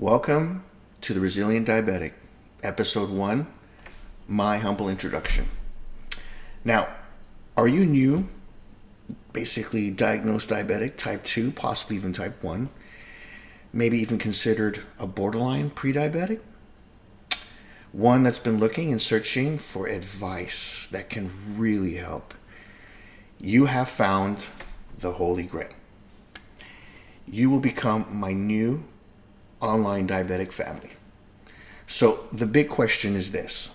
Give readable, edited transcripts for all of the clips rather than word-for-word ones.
Welcome to the Resilient Diabetic, Episode 1, My Humble Introduction. Now, are you new, basically diagnosed diabetic, type 2, possibly even type 1, maybe even considered a borderline pre-diabetic? One that's been looking and searching for advice that can really help. You have found the Holy Grail. You will become my new online diabetic family. So the big question is this: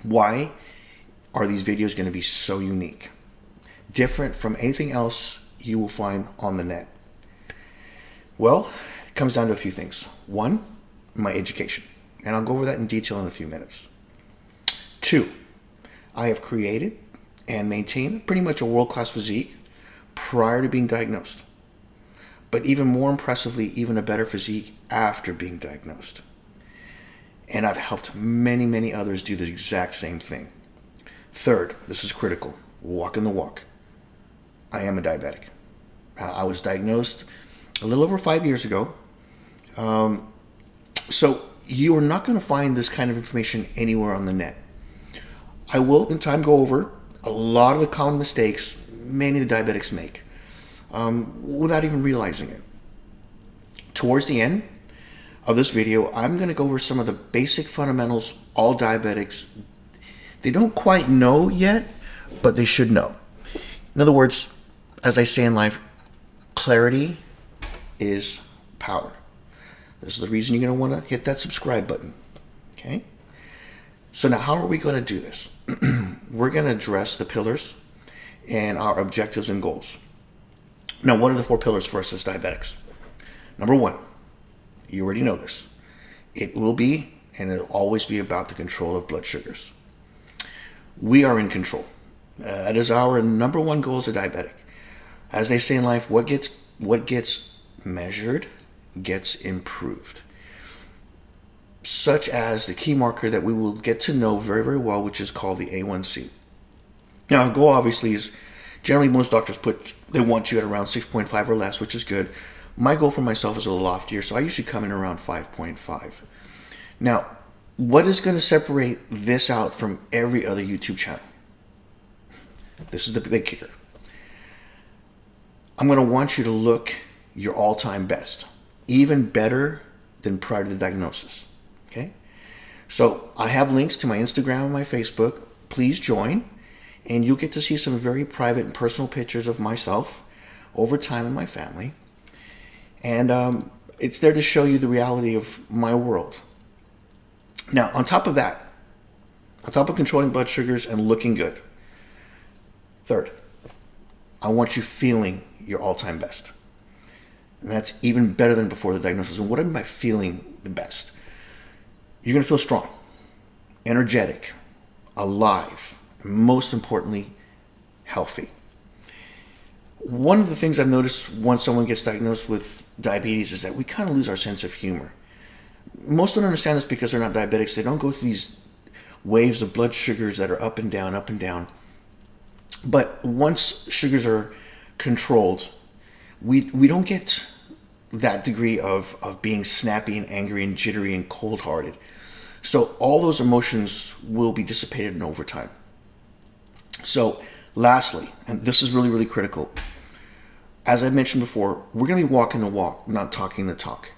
why are these videos going to be so unique, different from anything else you will find on the net? Well, it comes down to a few things. One, my education, and I'll go over that in detail in a few minutes. Two, I have created and maintained pretty much a world-class physique prior to being diagnosed. But even more impressively, even a better physique after being diagnosed. And I've helped many, many others do the exact same thing. Third, this is critical, walking the walk. I am a diabetic. I was diagnosed a little over 5 years ago. So you are not going to find this kind of information anywhere on the net. I will, in time, go over a lot of the common mistakes many of the diabetics make. Without even realizing it. Towards the end of this video, I'm going to go over some of the basic fundamentals all diabetics, they don't quite know yet, but they should know. In other words, as I say in life, clarity is power. This is the reason you're going to want to hit that subscribe button. Okay? So now, how are we going to do this? We're going to address the pillars and our objectives and goals. Now, what are the 4 pillars for us as diabetics? Number 1, you already know this. It will be, and it'll always be, about the control of blood sugars. We are in control. That is our number 1 goal as a diabetic. As they say in life, what gets measured gets improved. Such as the key marker that we will get to know very, very well, which is called the A1C. Now, our goal obviously is, generally, most doctors they want you at around 6.5 or less, which is good. My goal for myself is a little loftier, so I usually come in around 5.5. Now, what is going to separate this out from every other YouTube channel? This is the big kicker. I'm going to want you to look your all-time best, even better than prior to the diagnosis. Okay? So I have links to my Instagram and my Facebook. Please join. And you'll get to see some very private and personal pictures of myself over time and my family. And it's there to show you the reality of my world. Now, on top of that, on top of controlling blood sugars and looking good, third, I want you feeling your all-time best. And that's even better than before the diagnosis. And what I mean by feeling the best? You're going to feel strong, energetic, alive, most importantly, healthy. One of the things I've noticed once someone gets diagnosed with diabetes is that we kind of lose our sense of humor. Most don't understand this because they're not diabetics. They don't go through these waves of blood sugars that are up and down, up and down. But once sugars are controlled, we don't get that degree of being snappy and angry and jittery and cold-hearted. So all those emotions will be dissipated in overtime. So, lastly, and this is really, really critical, as I mentioned before, we're going to be walking the walk, not talking the talk.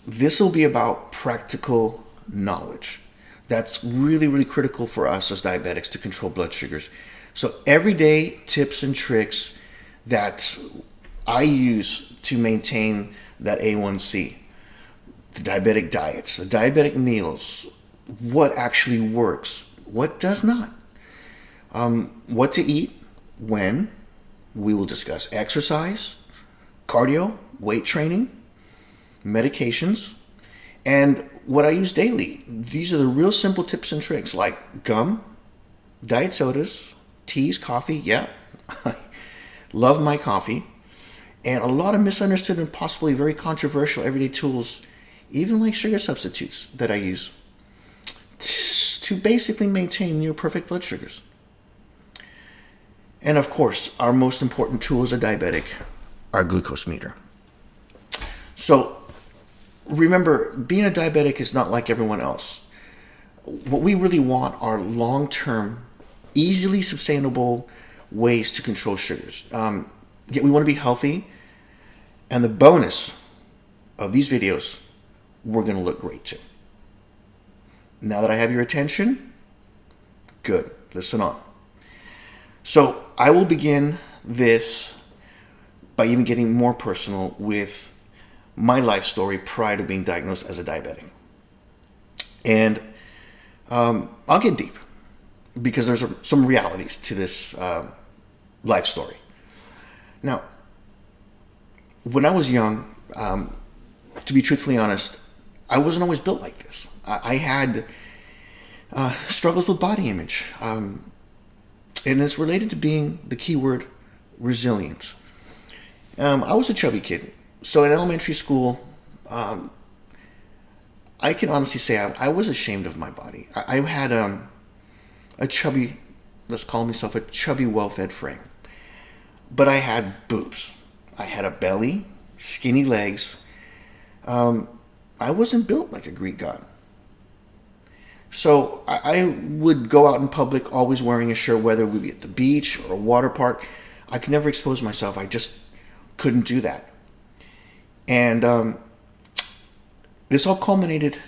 This will be about practical knowledge. That's really, really critical for us as diabetics to control blood sugars. So, everyday tips and tricks that I use to maintain that A1C, the diabetic diets, the diabetic meals, what actually works, what does not. What to eat, when. We will discuss exercise, cardio, weight training, medications, and what I use daily. These are the real simple tips and tricks like gum, diet sodas, teas, coffee. Yeah, I love my coffee. And a lot of misunderstood and possibly very controversial everyday tools, even like sugar substitutes that I use to basically maintain near perfect blood sugars. And of course, our most important tool as a diabetic, our glucose meter. So remember, being a diabetic is not like everyone else. What we really want are long-term, easily sustainable ways to control sugars. Yet we want to be healthy, and the bonus of these videos, we're going to look great too. Now that I have your attention, good. Listen on. So I will begin this by even getting more personal with my life story prior to being diagnosed as a diabetic. And I'll get deep because there's some realities to this life story. Now, when I was young, to be truthfully honest, I wasn't always built like this. I had struggles with body image. And it's related to being the key word resilient. I was a chubby kid. So in elementary school, I can honestly say I was ashamed of my body. I had a chubby, let's call myself a chubby, well-fed frame. But I had boobs. I had a belly, skinny legs. I wasn't built like a Greek god. So I would go out in public always wearing a shirt, whether we be at the beach or a water park. I could never expose myself. I just couldn't do that. And this all culminated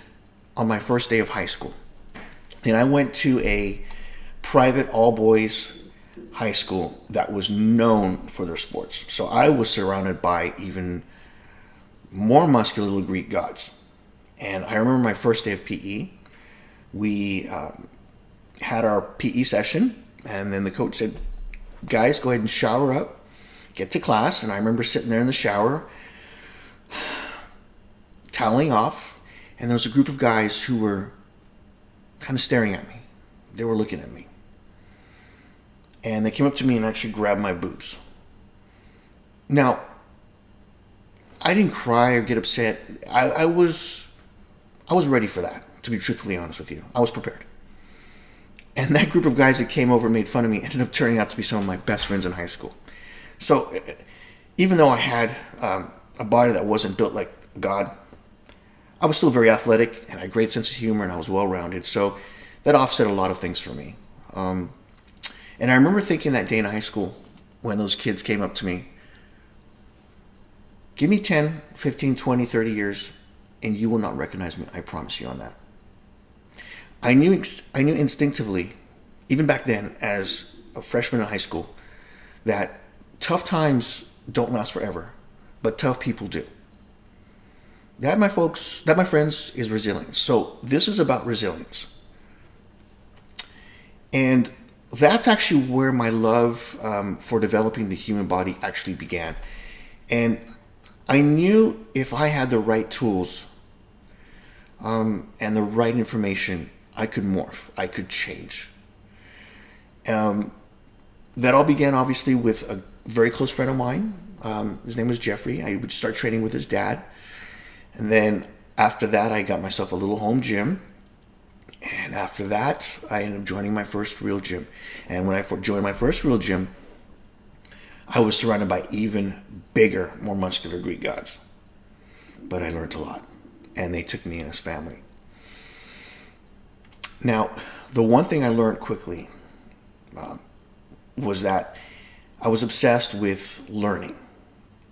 on my first day of high school. And I went to a private all-boys high school that was known for their sports. So I was surrounded by even more muscular little Greek gods. And I remember my first day of PE. We had our PE session, and then the coach said, guys, go ahead and shower up, get to class. And I remember sitting there in the shower, toweling off, and there was a group of guys who were kind of staring at me. They were looking at me. And they came up to me and actually grabbed my boobs. Now, I didn't cry or get upset. I was ready for that, to be truthfully honest with you. I was prepared. And that group of guys that came over and made fun of me ended up turning out to be some of my best friends in high school. So even though I had a body that wasn't built like God, I was still very athletic and had a great sense of humor, and I was well-rounded. So that offset a lot of things for me. And I remember thinking that day in high school when those kids came up to me, give me 10, 15, 20, 30 years, and you will not recognize me. I promise you on that. I knew instinctively, even back then as a freshman in high school, that tough times don't last forever, but tough people do. That, my friends, is resilience. So this is about resilience. And that's actually where my love for developing the human body actually began. And I knew if I had the right tools and the right information, I could morph. I could change. That all began, obviously, with a very close friend of mine. His name was Jeffrey. I would start training with his dad. And then after that, I got myself a little home gym. And after that, I ended up joining my first real gym. And when I joined my first real gym, I was surrounded by even bigger, more muscular Greek gods. But I learned a lot. And they took me in as family. Now, the one thing I learned quickly was that I was obsessed with learning.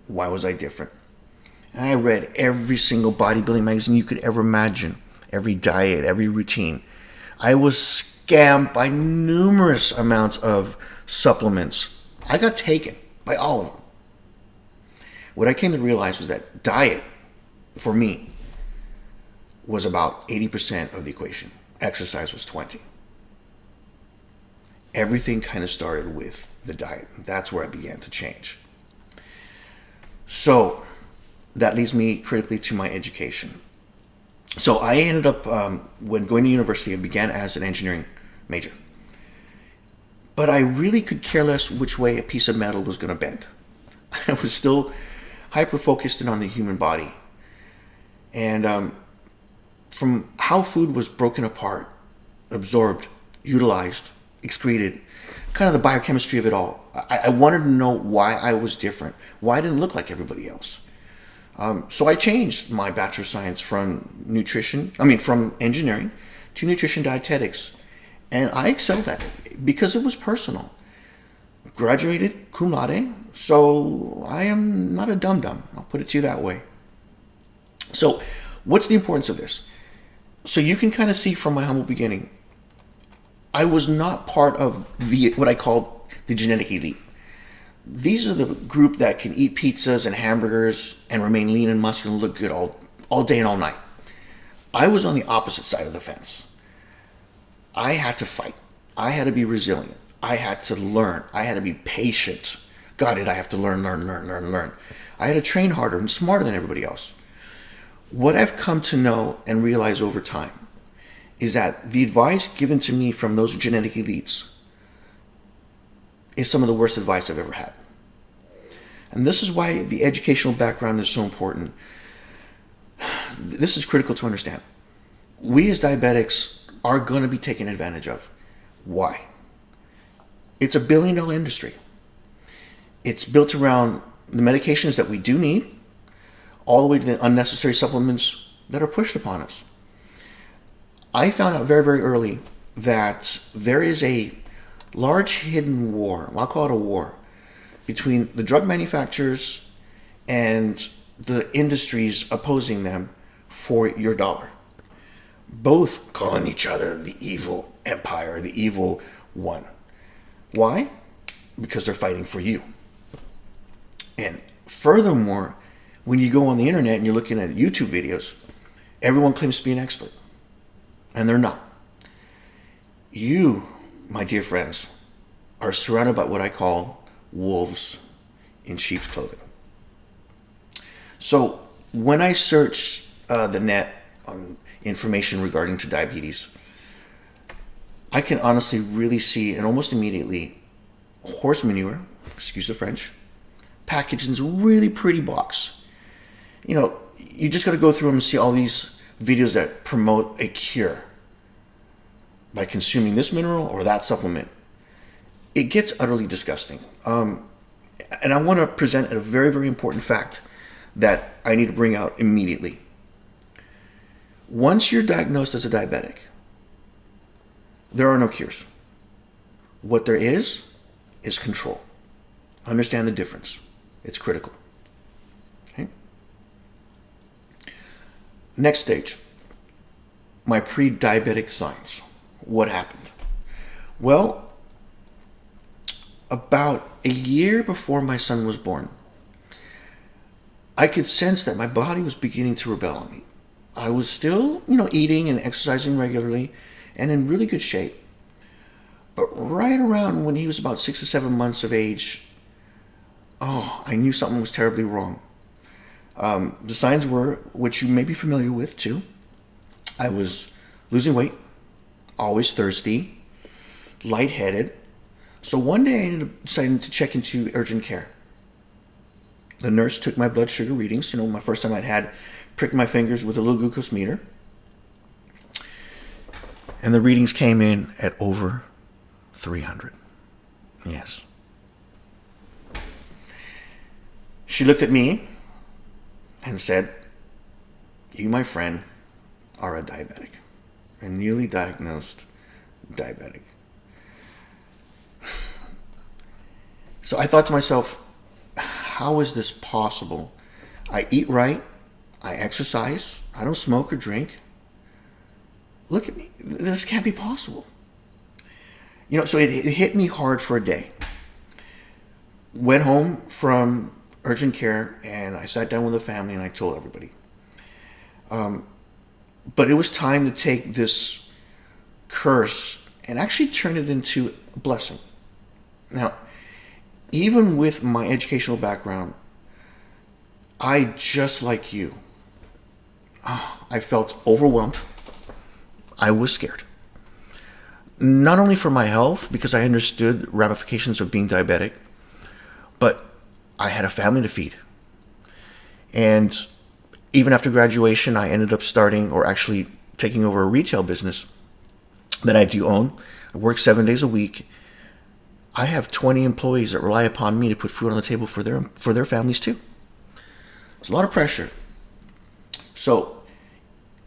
Why was I different? And I read every single bodybuilding magazine you could ever imagine. Every diet, every routine. I was scammed by numerous amounts of supplements. I got taken by all of them. What I came to realize was that diet, for me, was about 80% of the equation. Exercise was 20%. Everything kind of started with the diet. That's where I began to change. So that leads me critically to my education. So I ended up, when going to university, I began as an engineering major. But I really could care less which way a piece of metal was going to bend. I was still hyper-focused in on the human body. And from how food was broken apart, absorbed, utilized, excreted, kind of the biochemistry of it all. I wanted to know why I was different, why I didn't look like everybody else. So I changed my Bachelor of Science from engineering to nutrition dietetics. And I excelled at it because it was personal. Graduated cum laude, so I am not a dum-dum. I'll put it to you that way. So what's the importance of this? So you can kind of see from my humble beginning, I was not part of what I call the genetic elite. These are the group that can eat pizzas and hamburgers and remain lean and muscular and look good all day and all night. I was on the opposite side of the fence. I had to fight. I had to be resilient. I had to learn. I had to be patient. Got it. I have to learn. I had to train harder and smarter than everybody else. What I've come to know and realize over time is that the advice given to me from those genetic elites is some of the worst advice I've ever had. And this is why the educational background is so important. This is critical to understand. We as diabetics are going to be taken advantage of. Why? It's $1 billion industry. It's built around the medications that we do need, all the way to the unnecessary supplements that are pushed upon us. I found out very, very early that there is a large hidden war, I'll call it a war, between the drug manufacturers and the industries opposing them for your dollar. Both calling each other the evil empire, the evil one. Why? Because they're fighting for you. And furthermore, when you go on the internet and you're looking at YouTube videos, everyone claims to be an expert. And they're not. You, my dear friends, are surrounded by what I call wolves in sheep's clothing. So when I search the net on information regarding to diabetes, I can honestly really see, and almost immediately, horse manure, excuse the French, packaged in a really pretty box. You know, you just got to go through them and see all these videos that promote a cure by consuming this mineral or that supplement. It gets utterly disgusting. And I want to present a very, very important fact that I need to bring out immediately. Once you're diagnosed as a diabetic, there are no cures. What there is control. Understand the difference. It's critical. Okay? Next stage, my pre-diabetic signs. What happened? Well, about a year before my son was born, I could sense that my body was beginning to rebel on me. I was still, eating and exercising regularly and in really good shape. But right around when he was about 6 or 7 months of age, I knew something was terribly wrong. The signs were, which you may be familiar with too. I was losing weight, always thirsty, lightheaded. So one day I ended up deciding to check into urgent care. The nurse took my blood sugar readings, my first time I'd had pricked my fingers with a little glucose meter. And the readings came in at over 300. Yes. She looked at me and said, "You, my friend, are a diabetic, a newly diagnosed diabetic." So I thought to myself, how is this possible? I eat right, I exercise, I don't smoke or drink. Look at me, this can't be possible. So it hit me hard for a day. Went home from urgent care and I sat down with the family and I told everybody. But it was time to take this curse and actually turn it into a blessing. Now, even with my educational background, I, just like you, I felt overwhelmed. I was scared. Not only for my health, because I understood ramifications of being diabetic, but I had a family to feed. And even after graduation, I ended up starting, or actually taking over, a retail business that I do own. I work 7 days a week. I have 20 employees that rely upon me to put food on the table for their families too. It's a lot of pressure. So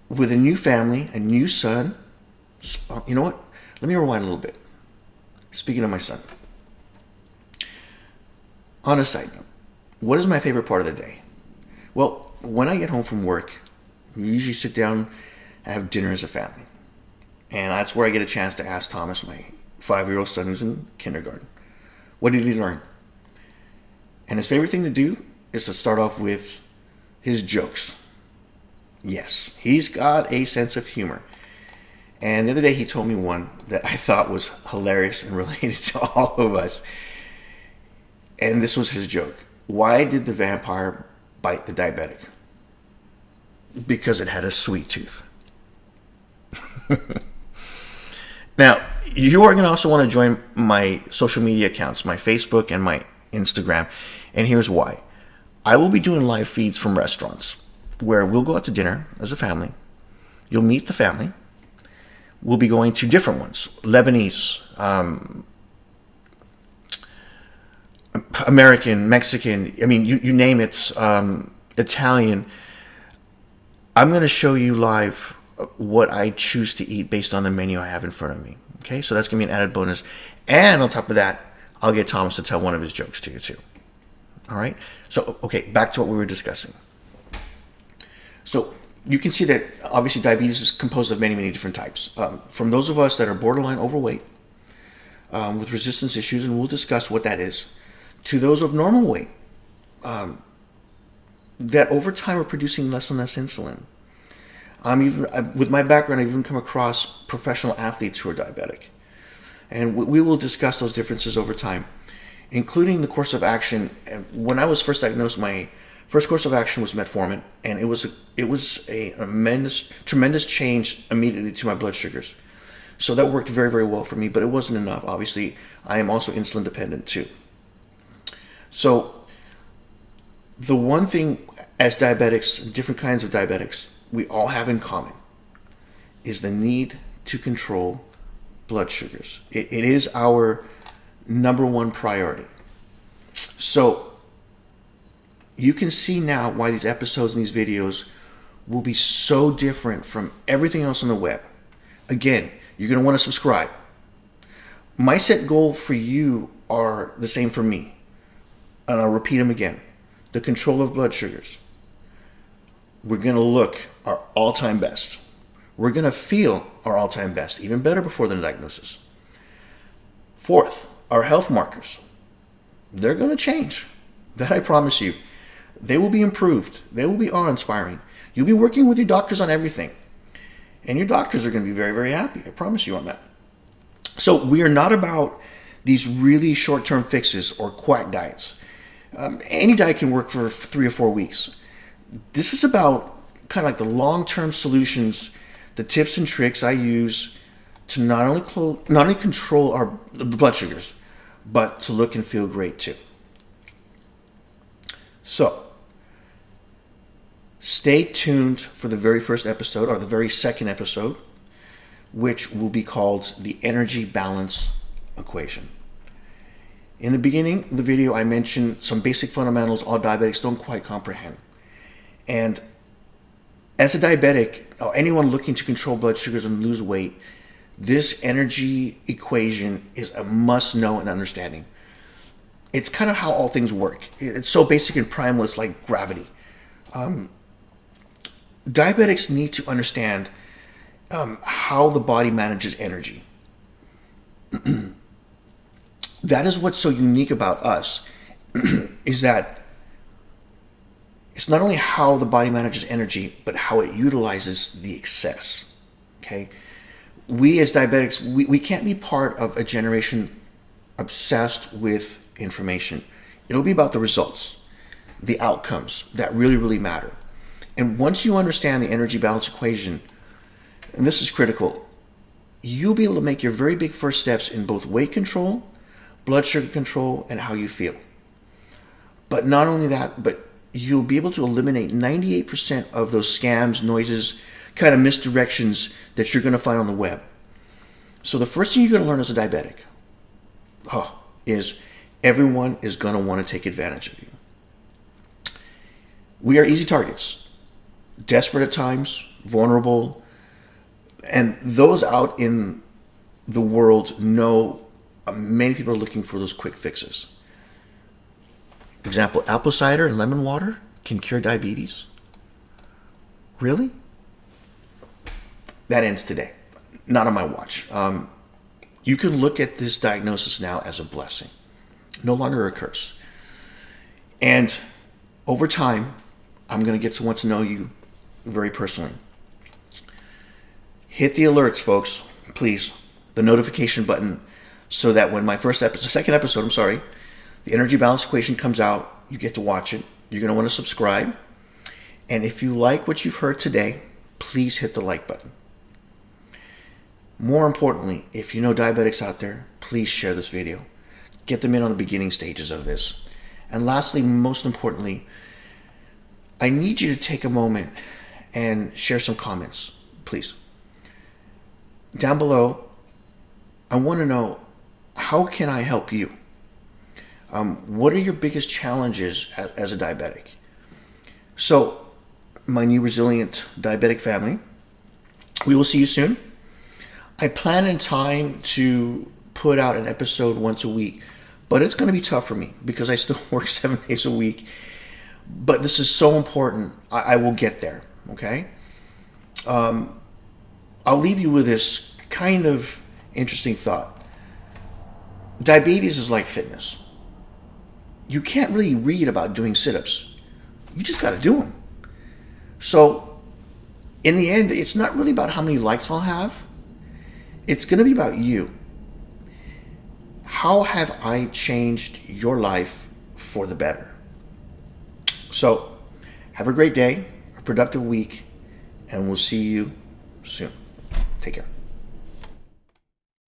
with a new family, a new son, you know what? Let me rewind a little bit. Speaking of my son. On a side note, what is my favorite part of the day? Well, when I get home from work, we usually sit down and have dinner as a family. And that's where I get a chance to ask Thomas, my 5-year-old son who's in kindergarten, what did he learn? And his favorite thing to do is to start off with his jokes. Yes, he's got a sense of humor. And the other day he told me one that I thought was hilarious and related to all of us. And this was his joke. Why did the vampire bite the diabetic? Because it had a sweet tooth. Now, you are going to also want to join my social media accounts, my Facebook and my Instagram. And here's why. I will be doing live feeds from restaurants where we'll go out to dinner as a family. You'll meet the family. We'll be going to different ones. Lebanese, American, Mexican, I mean, you name it, Italian. I'm going to show you live what I choose to eat based on the menu I have in front of me. Okay, so that's going to be an added bonus. And on top of that, I'll get Thomas to tell one of his jokes to you too. All right, so, okay, back to what we were discussing. So you can see that obviously diabetes is composed of many, many different types. From those of us that are borderline overweight with resistance issues, and we'll discuss what that is, to those of normal weight that over time are producing less and less insulin. With my background, I've even come across professional athletes who are diabetic. And we will discuss those differences over time, including the course of action. And when I was first diagnosed, my first course of action was metformin, and it was a tremendous change immediately to my blood sugars. So that worked very, very well for me, but it wasn't enough. Obviously, I am also insulin dependent too. So the one thing as diabetics, different kinds of diabetics, we all have in common is the need to control blood sugars. It is our number one priority. So you can see now why these episodes and these videos will be so different from everything else on the web. Again, you're going to want to subscribe. My set goal for you are the same for me. And I'll repeat them again. The control of blood sugars. We're going to look our all-time best. We're going to feel our all-time best, even better before the diagnosis. Fourth, our health markers. They're going to change. That I promise you. They will be improved. They will be awe-inspiring. You'll be working with your doctors on everything. And your doctors are going to be very, very happy. I promise you on that. So we are not about these really short-term fixes or quack diets. Any diet can work for 3 or 4 weeks. This is about kind of like the long-term solutions, the tips and tricks I use to not only control our blood sugars, but to look and feel great too. So, stay tuned for the very first episode, or the very second episode, which will be called the Energy Balance Equation. In the beginning of the video, I mentioned some basic fundamentals all diabetics don't quite comprehend. And as a diabetic, or anyone looking to control blood sugars and lose weight, this energy equation is a must-know and understanding. It's kind of how all things work. It's so basic and primal, it's like gravity. Diabetics need to understand how the body manages energy. That is what's so unique about us, is that it's not only how the body manages energy, but how it utilizes the excess. Okay? We as diabetics, we can't be part of a generation obsessed with information. It'll be about the results, the outcomes that really, really matter. And once you understand the energy balance equation, and this is critical, you'll be able to make your very big first steps in both weight control, blood sugar control, and how you feel. But not only that, but you'll be able to eliminate 98% of those scams, noises, kind of misdirections that you're going to find on the web. So the first thing you're going to learn as a diabetic is everyone is going to want to take advantage of you. We are easy targets, desperate at times, vulnerable, and those out in the world know many people are looking for those quick fixes. For example, apple cider and lemon water can cure diabetes. Really? That ends today. Not on my watch. You can look at this diagnosis now as a blessing, no longer a curse. And over time, I'm going to get to want to know you very personally. Hit the alerts, folks, please. The notification button, so that when my second episode, the energy balance equation comes out, you get to watch it. You're going to want to subscribe. And if you like what you've heard today, please hit the like button. More importantly, if you know diabetics out there, please share this video. Get them in on the beginning stages of this. And lastly, most importantly, I need you to take a moment and share some comments, please. Down below, I want to know, how can I help you? What are your biggest challenges as a diabetic? So, my new Resilient Diabetic family, we will see you soon. I plan in time to put out an episode once a week, but it's going to be tough for me because I still work 7 days a week. But this is so important. I will get there, okay? I'll leave you with this kind of interesting thought. Diabetes is like fitness. You can't really read about doing sit-ups. You just got to do them. So, in the end, it's not really about how many likes I'll have. It's going to be about you. How have I changed your life for the better? So, have a great day, a productive week, and we'll see you soon. Take care.